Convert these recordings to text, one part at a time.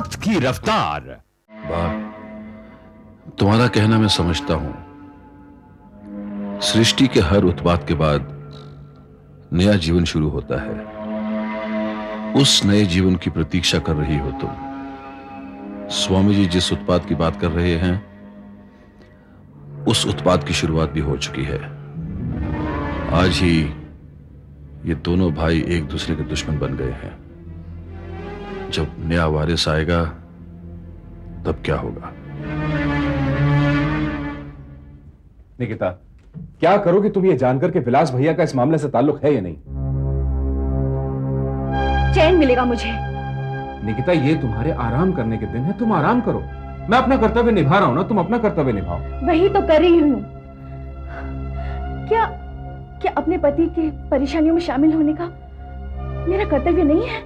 वक्त की रफ्तार। तुम्हारा कहना मैं समझता हूं। सृष्टि के हर उत्पात के बाद नया जीवन शुरू होता है। उस नए जीवन की प्रतीक्षा कर रही हो तुम। स्वामी जी जिस उत्पात की बात कर रहे हैं, उस उत्पात की शुरुआत भी हो चुकी है। आज ही ये दोनों भाई एक दूसरे के दुश्मन बन गए हैं। जब नया वारिस आएगा तब क्या होगा? निकिता, क्या करोगे तुम ये जानकर के विलास भैया का इस मामले से ताल्लुक है या नहीं? चैन मिलेगा मुझे। निकिता, ये तुम्हारे आराम करने के दिन है, तुम आराम करो। मैं अपना कर्तव्य निभा रहा हूं ना, तुम अपना कर्तव्य निभाओ। वही तो कर रही हूं। क्या क्या अपने पति के परेशानियों में शामिल होने का मेरा कर्तव्य नहीं है?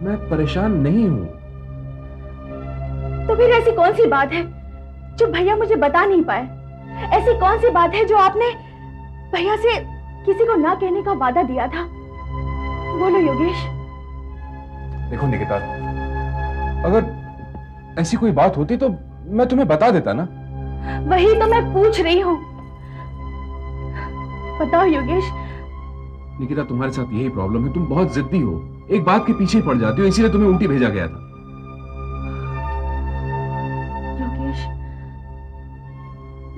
मैं परेशान नहीं हूं। तो फिर ऐसी कौन सी बात है जो भैया मुझे बता नहीं पाए? ऐसी कौन सी बात है जो आपने भैया से किसी को ना कहने का वादा दिया था? बोलो योगेश। देखो निकिता, अगर ऐसी कोई बात होती तो मैं तुम्हें बता देता ना। वही तो मैं पूछ रही हूं। बताओ योगेश। निकिता, तुम्हारे साथ यही प्रॉब्लम है, तुम बहुत जिद्दी हो, एक बात के पीछे पड़ जाती हो, इसीलिए तुम्हें ऊटी भेजा गया था। योगेश,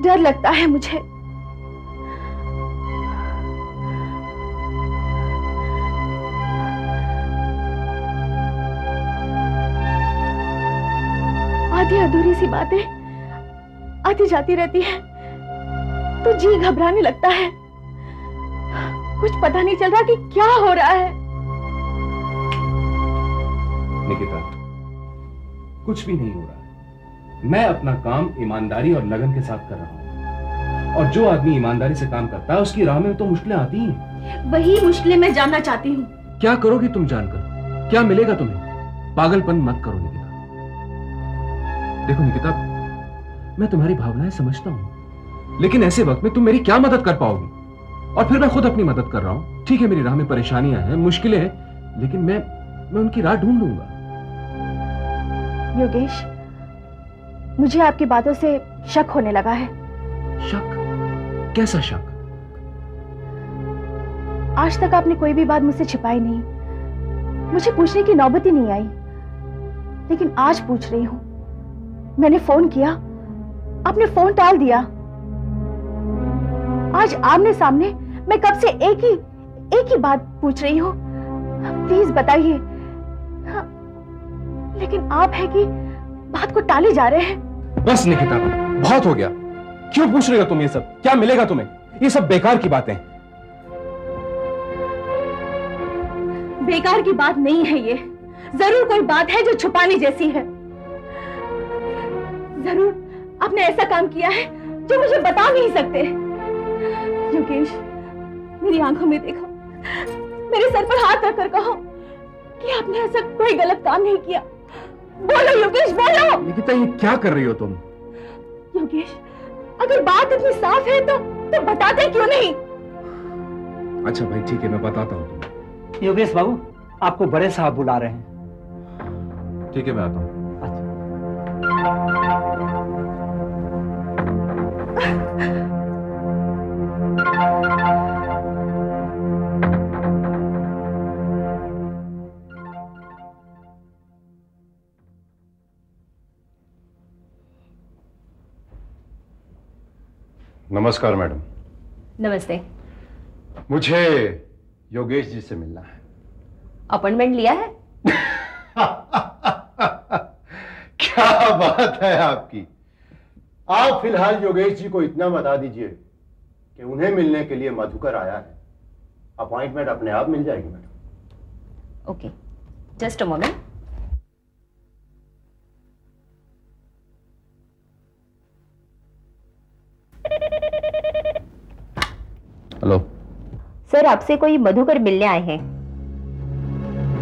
डर लगता है मुझे। आधी अधूरी सी बातें आती जाती रहती है तो जी घबराने लगता है। कुछ पता नहीं चल रहा कि क्या हो रहा है। निकिता, कुछ भी नहीं हो रहा है। मैं अपना काम ईमानदारी और लगन के साथ कर रहा हूं, और जो आदमी ईमानदारी से काम करता है उसकी राह में तो मुश्किलें आती हैं। वही मुश्किलें मैं जानना चाहती हूँ। क्या करोगी तुम जानकर? क्या मिलेगा तुम्हें? पागलपन मत करो निकिता। देखो निकिता, मैं तुम्हारी भावनाएं समझता हूं, लेकिन ऐसे वक्त में तुम मेरी क्या मदद कर पाओगी? और फिर मैं खुद अपनी मदद कर रहा हूं। ठीक है, मेरी राह में परेशानियां हैं, मुश्किलें हैं, लेकिन मैं उनकी राह ढूंढ लूंगा। योगेश, मुझे आपकी बातों से शक होने लगा है। शक? कैसा शक? आज तक आपने कोई भी बात मुझसे छिपाई नहीं, मुझे पूछने की नौबत ही नहीं आई, लेकिन आज पूछ रही हूं। मैंने फोन किया, आपने फोन टाल दिया। आज आमने सामने मैं कब से एक ही बात पूछ रही हूं। प्लीज बताइए। हाँ, लेकिन आप है कि बात को टाले जा रहे हैं। बस निकिता, बहुत हो गया। क्यों पूछ रहे हो तुम ये सब? क्या मिलेगा तुम्हें? ये सब बेकार की बातें। बेकार की बात नहीं है ये। जरूर कोई बात है जो छुपाने जैसी है। जरूर आपने ऐसा काम किया है जो मुझे बता नहीं सकते। योगेश, मेरी आंखों में देखो, मेरे सर पर हाथ रखकर कहो कि आपने ऐसा कोई गलत काम नहीं किया। बोलो योगेश, बोलो। निकिता, ये क्या कर रही हो तुम? योगेश, अगर बात इतनी साफ है तो बताते क्यों नहीं? अच्छा भाई, ठीक है, मैं बताता हूँ तुम्हें। योगेश बाबू, आपको बड़े साहब बुला रहे हैं। ठीक है, मैं आता हूँ। नमस्कार मैडम। नमस्ते। मुझे योगेश जी से मिलना है। अपॉइंटमेंट लिया है? क्या बात है आपकी। आप फिलहाल योगेश जी को इतना बता दीजिए कि उन्हें मिलने के लिए मधुकर आया है। अपॉइंटमेंट अपने आप मिल जाएगी madam. Okay, just a moment. Hello sir, आपसे कोई मधुकर मिलने आए हैं।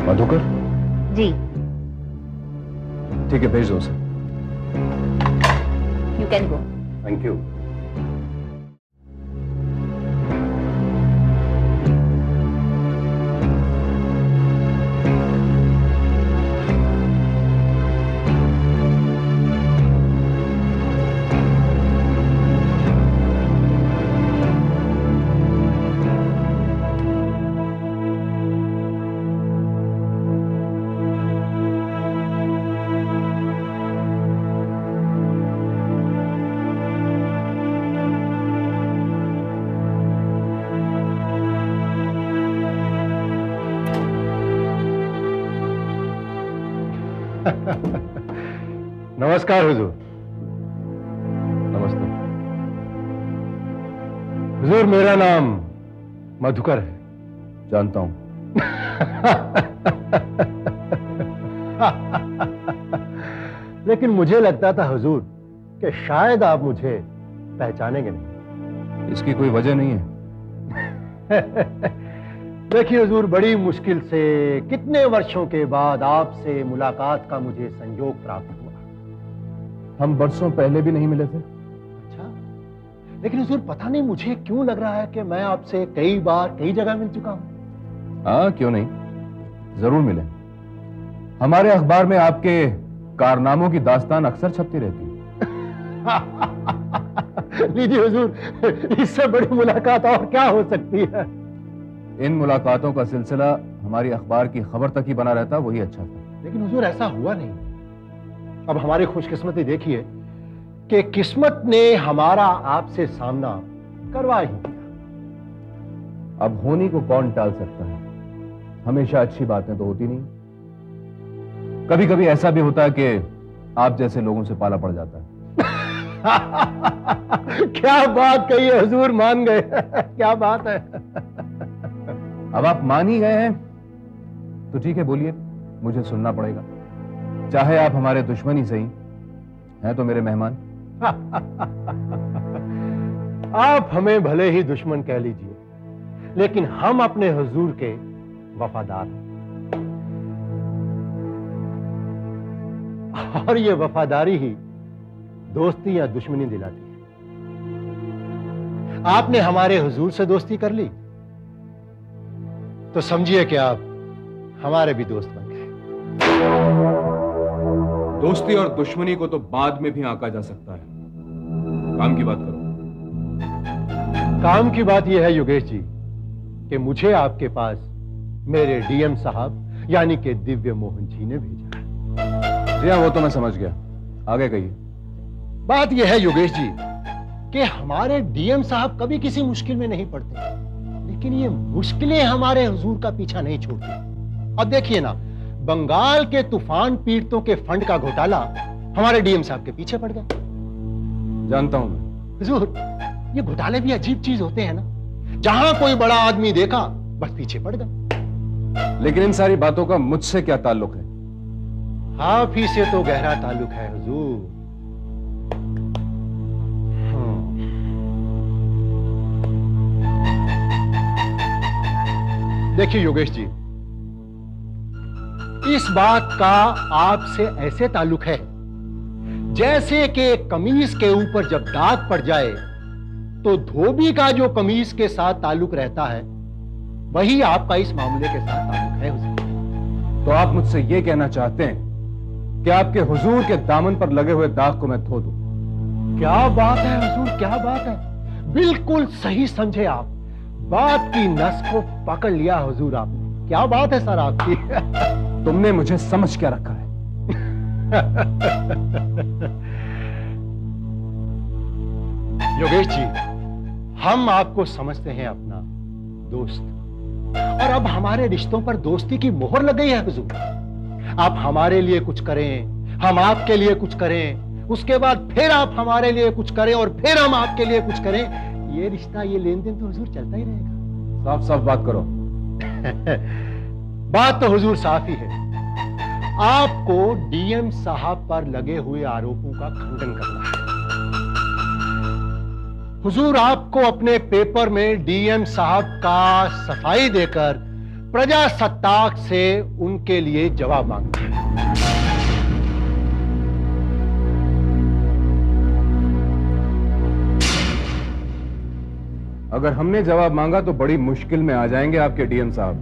मधुकर? जी। ठीक है, भेज दो उसे। You can go. Thank you. नमस्कार हुजूर। नमस्ते। हुजूर, मेरा नाम मधुकर है। जानता हूं। लेकिन मुझे लगता था हुजूर कि शायद आप मुझे पहचानेंगे नहीं। इसकी कोई वजह नहीं है। देखिए हुजूर, बड़ी मुश्किल से कितने वर्षों के बाद आपसे मुलाकात का मुझे संयोग प्राप्त हुआ। हम बरसों पहले भी नहीं मिले थे। अच्छा, लेकिन हुजूर पता नहीं मुझे क्यों लग रहा है कि मैं आपसे कई बार कई जगह मिल चुका हूं। हाँ, क्यों नहीं, जरूर मिले। हमारे अखबार में आपके कारनामों की दास्तान अक्सर छपती रहती है। लीजिए हुजूर, इससे बड़ी मुलाकात और क्या हो सकती है। इन मुलाकातों का सिलसिला हमारी अखबार की खबर तक ही बना रहता, वही अच्छा था। लेकिन हुजूर ऐसा हुआ नहीं। अब हमारी खुशकिस्मती देखिए कि किस्मत ने हमारा आपसे सामना करवा ही दिया। अब होनी को कौन टाल सकता है। हमेशा अच्छी बातें तो होती नहीं, कभी कभी ऐसा भी होता है कि आप जैसे लोगों से पाला पड़ जाता है। क्या बात कही है हुजूर, मान गए। क्या बात है। अब आप मान ही गए हैं तो ठीक है, बोलिए, मुझे सुनना पड़ेगा। चाहे आप हमारे दुश्मन ही सही, हैं तो मेरे मेहमान। आप हमें भले ही दुश्मन कह लीजिए, लेकिन हम अपने हुजूर के वफादार हैं। और ये वफादारी ही दोस्ती या दुश्मनी दिलाती है। आपने हमारे हुजूर से दोस्ती कर ली तो समझिए कि आप हमारे भी दोस्त बन गए। दोस्ती और दुश्मनी को तो बाद में भी आंका जा सकता है। काम की बात करो। काम की बात यह है योगेश जी कि मुझे आपके पास मेरे डीएम साहब यानी कि दिव्य मोहन जी ने भेजा है। जी हाँ, वो तो मैं समझ गया, आगे कहिए। बात यह है योगेश जी कि हमारे डीएम साहब कभी किसी मुश्किल में नहीं पड़ते, लेकिन ये मुश्किलें हमारे हुजूर का पीछा नहीं छोड़ती। अब देखिए ना, बंगाल के तूफान पीड़ितों के फंड का घोटाला हमारे डीएम साहब के पीछे पड़ गया। जानता हूं मैं। हुजूर, ये घोटाले भी अजीब चीज होते हैं ना, जहां कोई बड़ा आदमी देखा बस पीछे पड़ गया। लेकिन इन सारी बातों का मुझसे क्या ताल्लुक है? आप ही से तो गहरा ताल्लुक है हुजूर। देखिए योगेश जी, इस बात का आपसे ऐसे ताल्लुक है जैसे कि कमीज के ऊपर जब दाग पड़ जाए तो धोबी का जो कमीज के साथ ताल्लुक रहता है, वही आपका इस मामले के साथ ताल्लुक है हुजूर। तो आप मुझसे यह कहना चाहते हैं कि आपके हुजूर के दामन पर लगे हुए दाग को मैं धो दूं? क्या बात है हुजूर, क्या बात है। बिल्कुल सही समझे आप। बात की नस को पकड़ लिया हुजूर आपने। क्या बात है सर आपकी। तुमने मुझे समझ क्या रखा है? योगेश जी, हम आपको समझते हैं अपना दोस्त, और अब हमारे रिश्तों पर दोस्ती की मोहर लग गई है हुजूर। आप हमारे लिए कुछ करें, हम आपके लिए कुछ करें, उसके बाद फिर आप हमारे लिए कुछ करें और फिर हम आपके लिए कुछ करें। ये रिश्ता, ये लेन देन तो हुजूर चलता ही रहेगा। साफ साफ बात करो। बात तो हुजूर साफ ही है। आपको डीएम साहब पर लगे हुए आरोपों का खंडन करना है। हुजूर, आपको अपने पेपर में डीएम साहब का सफाई देकर प्रजासत्ताक से उनके लिए जवाब मांगना है। अगर हमने जवाब मांगा तो बड़ी मुश्किल में आ जाएंगे आपके डीएम साहब,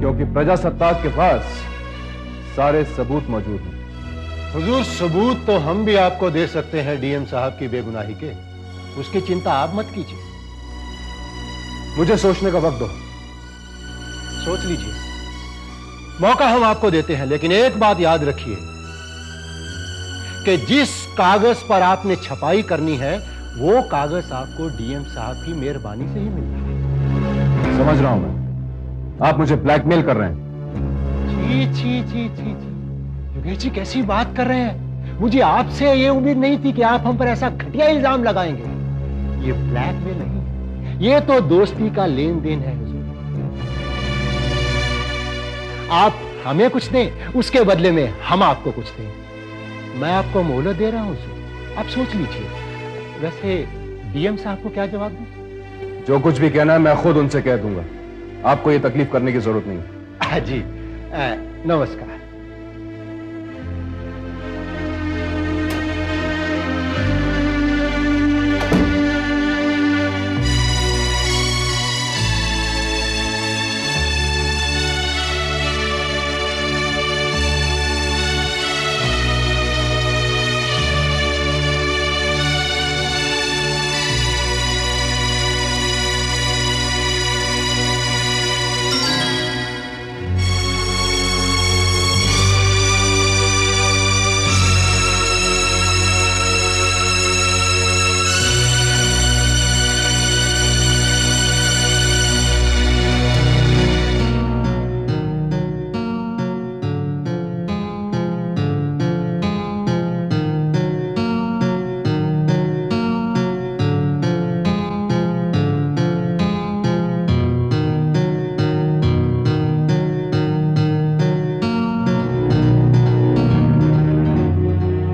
क्योंकि प्रजासत्ताक के पास सारे सबूत मौजूद हैं। हुजूर, सबूत तो हम भी आपको दे सकते हैं डीएम साहब की बेगुनाही के, उसकी चिंता आप मत कीजिए। मुझे सोचने का वक्त दो। सोच लीजिए, मौका हम आपको देते हैं, लेकिन एक बात याद रखिए कि जिस कागज पर आपने छपाई करनी है वो कागज आपको डीएम साहब की मेहरबानी से ही मिलना है। समझ रहा हूं मैं, आप मुझे ब्लैकमेल कर रहे हैं। जी छी छी छी छी छी, योगेश जी कैसी बात कर रहे हैं? मुझे आपसे ये उम्मीद नहीं थी कि आप हम पर ऐसा घटिया इल्जाम लगाएंगे। ये ब्लैकमेल नहीं, ये तो दोस्ती का लेन देन है हुजूर। आप हमें कुछ दें, उसके बदले में हम आपको कुछ दें। मैं आपको मोहलत दे रहा हूं हुजूर, आप सोच लीजिए। वैसे डीएम साहब को क्या जवाब दूं? जो कुछ भी कहना है मैं खुद उनसे कह दूंगा, आपको ये तकलीफ करने की जरूरत नहीं। जी नमस्कार।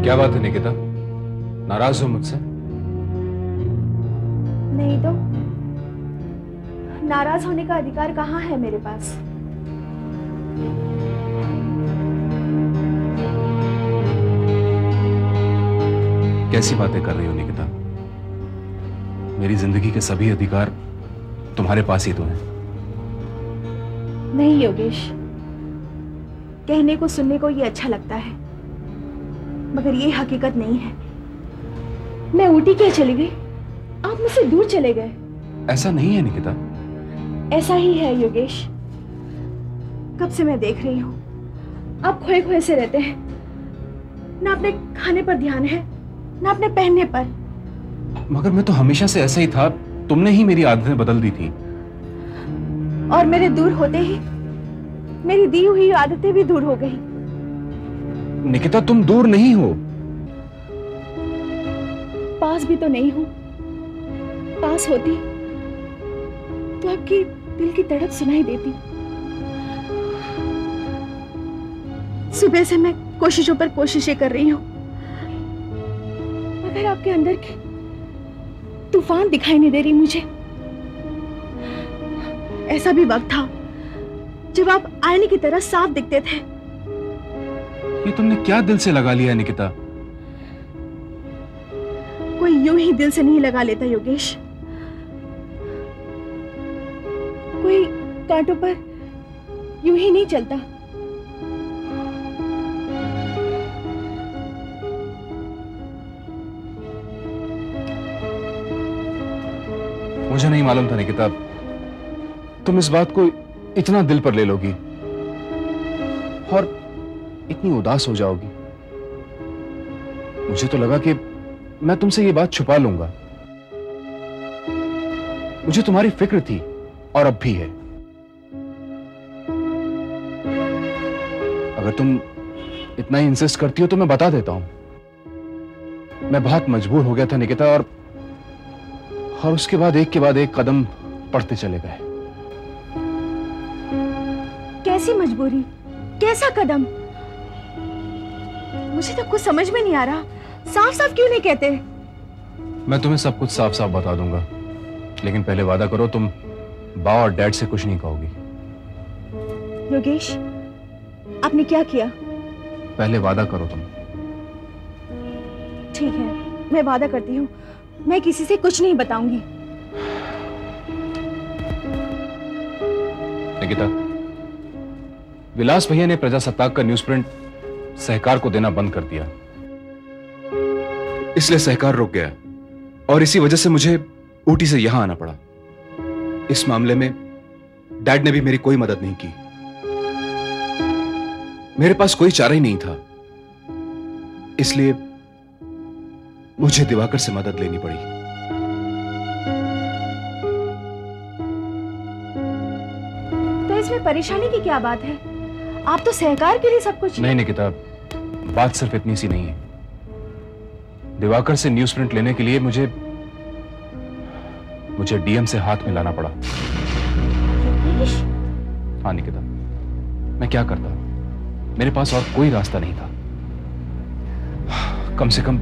क्या बात है निकिता, नाराज हो मुझसे? नहीं तो नाराज होने का अधिकार कहाँ है मेरे पास? कैसी बातें कर रही हो निकिता? मेरी जिंदगी के सभी अधिकार तुम्हारे पास ही तो हैं। नहीं योगेश, कहने को सुनने को ये अच्छा लगता है, मगर ये हकीकत नहीं है। मैं ऊटी क्या चली गई, आप मुझसे दूर चले गए। ऐसा नहीं है निकिता। ऐसा ही है योगेश। कब से मैं देख रही हूं आप खोए खोए से रहते हैं, ना अपने खाने पर ध्यान है ना अपने पहनने पर। मगर मैं तो हमेशा से ऐसा ही था, तुमने ही मेरी आदतें बदल दी थी। और मेरे दूर होते ही मेरी दी हुई आदतें भी दूर हो गई। निकिता तुम दूर नहीं हो। पास भी तो नहीं हूं। पास होती तो आपकी दिल की तड़प सुनाई देती। सुबह से मैं कोशिशों पर कोशिशें कर रही हूं, मगर आपके अंदर की तूफान दिखाई नहीं दे रही मुझे। ऐसा भी वक्त था जब आप आईने की तरह साफ दिखते थे। ये तुमने क्या दिल से लगा लिया निकिता? कोई यूं ही दिल से नहीं लगा लेता योगेश। कोई कांटों पर यूं ही नहीं चलता। मुझे नहीं मालूम था निकिता तुम इस बात को इतना दिल पर ले लोगी और इतनी उदास हो जाओगी। मुझे तो लगा कि मैं तुमसे ये बात छुपा लूंगा। मुझे तुम्हारी फिक्र थी और अब भी है। अगर तुम इतना ही इंसिस्ट करती हो तो मैं बता देता हूं। मैं बहुत मजबूर हो गया था निकिता, और उसके बाद एक कदम पड़ते चले गए। कैसी मजबूरी, कैसा कदम? मुझे तो कुछ समझ में नहीं आ रहा। साफ साफ क्यों नहीं कहते? मैं तुम्हें सब कुछ साफ साफ बता दूंगा, लेकिन पहले वादा करो तुम बा और डैड से कुछ नहीं कहोगी। योगेश, आपने क्या किया? पहले वादा करो तुम। ठीक है, मैं वादा करती हूँ, मैं किसी से कुछ नहीं बताऊंगी। निकिता, विलास भैया ने प्रजासत्ताक का न्यूज प्रिंट सहकार को देना बंद कर दिया, इसलिए सहकार रुक गया और इसी वजह से मुझे ऊटी से यहां आना पड़ा। इस मामले में डैड ने भी मेरी कोई मदद नहीं की। मेरे पास कोई चारा ही नहीं था, इसलिए मुझे दिवाकर से मदद लेनी पड़ी। तो इसमें परेशानी की क्या बात है? आप तो सहकार के लिए सब कुछ। नहीं निकिता, बात सिर्फ इतनी सी नहीं है। दिवाकर से न्यूज प्रिंट लेने के लिए मुझे डीएम से हाथ मिलाना पड़ा। हाँ निकिता, मैं क्या करता, मेरे पास और कोई रास्ता नहीं था। कम से कम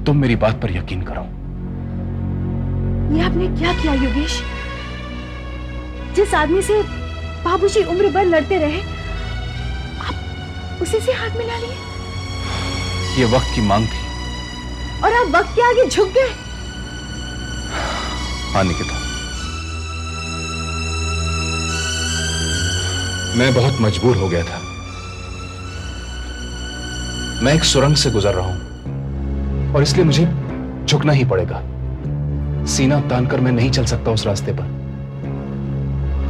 तुम मेरी बात पर यकीन करो। ये आपने क्या किया योगेश? जिस आदमी से बाबूजी उम्र भर लड़ते रहे, आप उसी से हाथ मिला लिए? ये वक्त की मांग थी। और आप वक्त के आगे झुक गए? हाँ निकिता, मैं बहुत मजबूर हो गया था। मैं एक सुरंग से गुजर रहा हूं और इसलिए मुझे झुकना ही पड़ेगा। सीना तानकर मैं नहीं चल सकता उस रास्ते पर।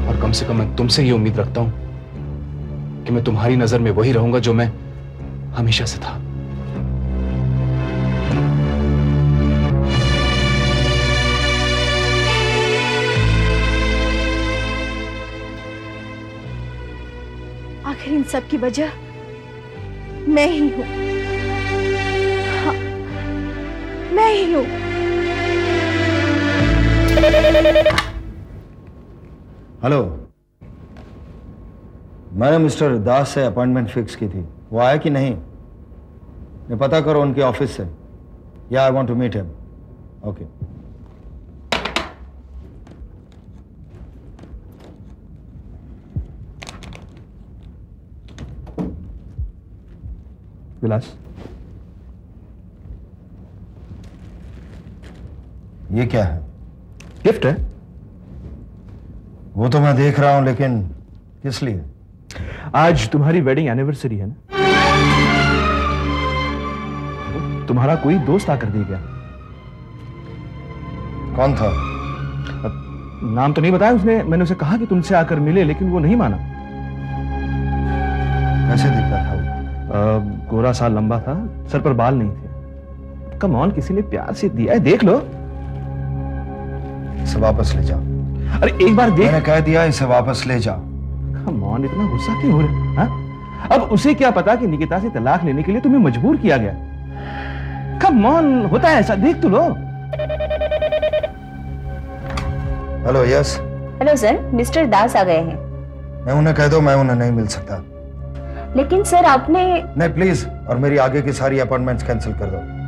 और कम से कम मैं तुमसे ये उम्मीद रखता हूं कि मैं तुम्हारी नजर में वही रहूंगा जो मैं हमेशा से था। आखिर इन सब की वजह मैं ही हूं। हाँ, मैं ही हूं। हेलो, मैंने मिस्टर दास से अपॉइंटमेंट फिक्स की थी। वो आया कि नहीं? मैं पता करो उनके ऑफिस से। या I want to meet him. Okay. Vilas, ये क्या है? गिफ्ट है। वो तो मैं देख रहा हूं, लेकिन किस लिए? आज तुम्हारी वेडिंग एनिवर्सरी है ना? तुम्हारा कोई दोस्त आकर दे गया। कौन था? नाम तो नहीं बताया उसने। मैंने उसे कहा कि तुमसे आकर मिले, लेकिन वो नहीं माना। कैसे दिखता था वो? गोरा सा लंबा था, सर पर बाल नहीं थे। कम ऑन, किसी ने प्यार से दिया है, देख लो। इसे वापस ले जाओ। अरे एक बार देख। मैंने कह दिया इसे वापस ले जाओ। कम ऑन, इतना गुस्सा क्यों हो रहे हो? हाँ? अब उसे क्या पता कि निकिता से तलाक लेने के लिए तुम्हें मजबूर किया गया। कम ऑन, होता है ऐसा, देख तो लो। Hello, yes. Hello sir, mister Das आ गए हैं। मैं उन्हें कह दो मैं उन्हें नहीं मिल सकता। लेकिन सर आपने। नहीं प्लीज, और मेरी आगे की सारी अपॉइंटमेंट्स कैंसिल कर दो।